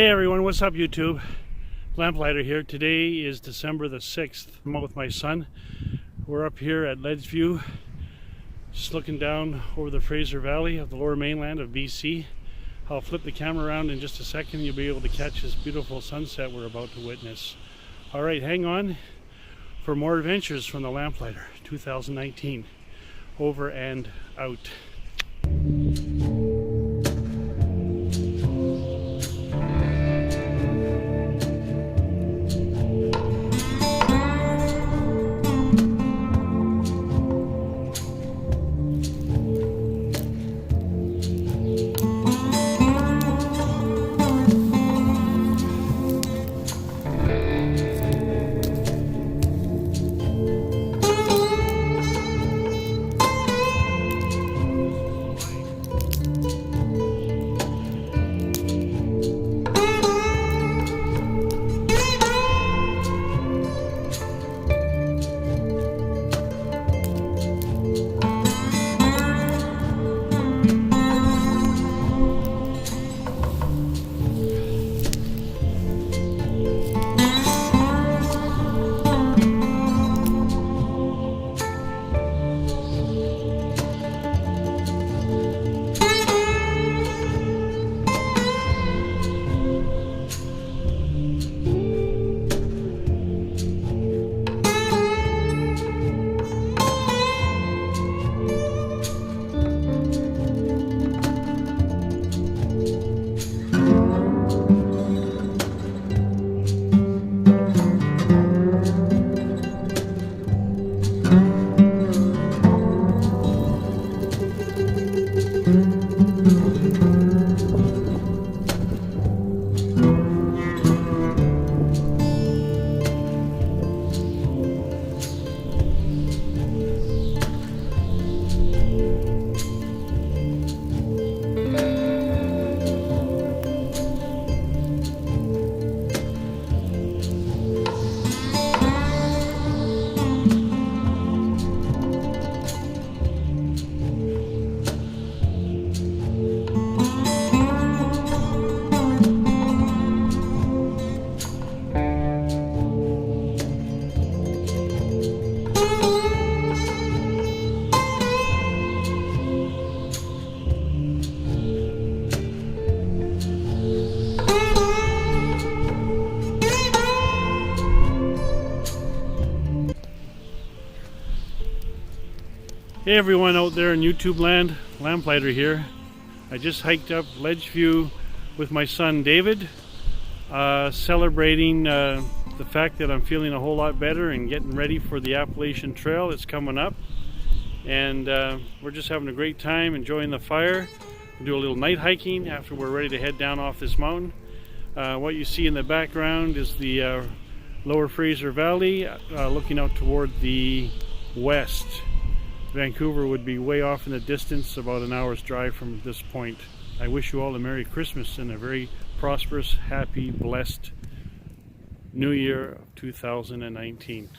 Hey everyone, what's up YouTube? Lamplighter here. Today is December the 6th. I'm out with my son. We're up here at Ledgeview, just looking down over the Fraser Valley of the lower mainland of BC. I'll flip the camera around in just a second. You'll be able to catch this beautiful sunset we're about to witness. Alright, hang on for more adventures from the Lamplighter 2019. Over and out. Hey everyone out there in YouTube land, Lamplighter here. I just hiked up Ledgeview with my son David, celebrating the fact that I'm feeling a whole lot better and getting ready for the Appalachian Trail that's coming up. And we're just having a great time, enjoying the fire. We'll do a little night hiking after we're ready to head down off this mountain. What you see in the background is the lower Fraser Valley, looking out toward the west. Vancouver would be way off in the distance, about an hour's drive from this point. I wish you all a Merry Christmas and a very prosperous, happy, blessed New Year of 2019.